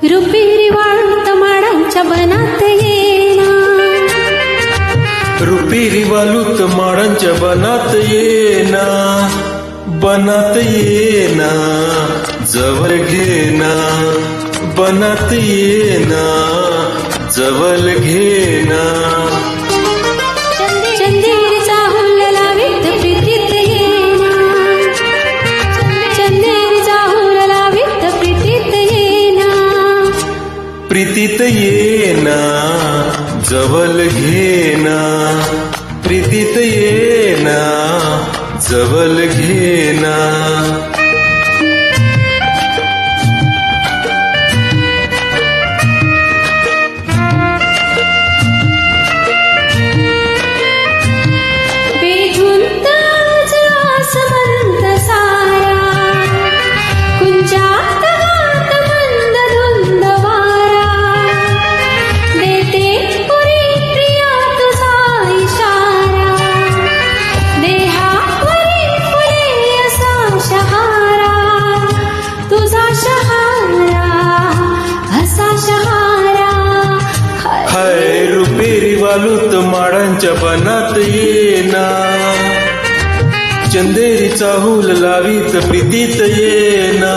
रुपेरी वाळूत माडांच्या बनात येना, रुपेरी वालूत माडांच्या बनात येना, बनात येना, जवळ घेना, बनात येना, जवळ घेना. चंदेरीचा हुल लावीत प्रीतीत येना, चंदेरीचा हुल लावीत प्रीतीत येना, प्रीतीत येना, जवळ घेना, प्रीतीत येना, जवळ घेना. बेधुंद आज आसमंत सारा, कुंजात गात मंद धुंद वारा, देते पुरी प्रिया तुझा इशारा, देहावरी फुले असा शहारा, तुझा शहारा असा शहारा. हाय रुपेरी वालूत माडांच्या बनात येना, चंदेरीचा हुल लावीत प्रीतीत येना,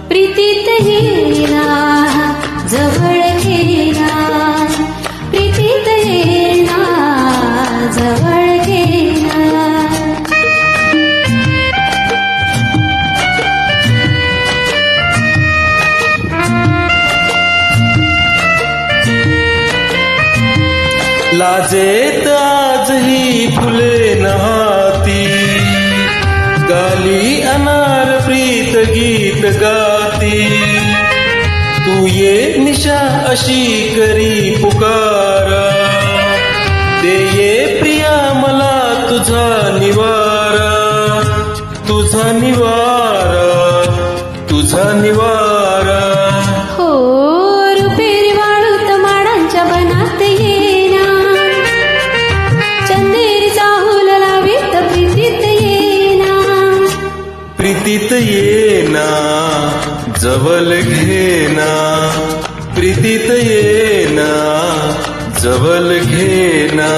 प्रीतीत येना, जवळ घेना, प्रीतीत येना, जवळ घेना. लाजेत आज ही फुले नहाती, गाली अनार प्रीत गीत गाती. तू ये निशा अशी करी पुकारा, दे ये प्रिया मला तुझा निवारा, तुझा निवारा, तुझा निवारा. हो रुपेरी वाळूत माडांच्या बनात येना, चंदेरीचा हुल लावीत प्रीतीत येना, प्रीतीत येना, जवळ घेना, प्रीतीत येना, जवळ घेना.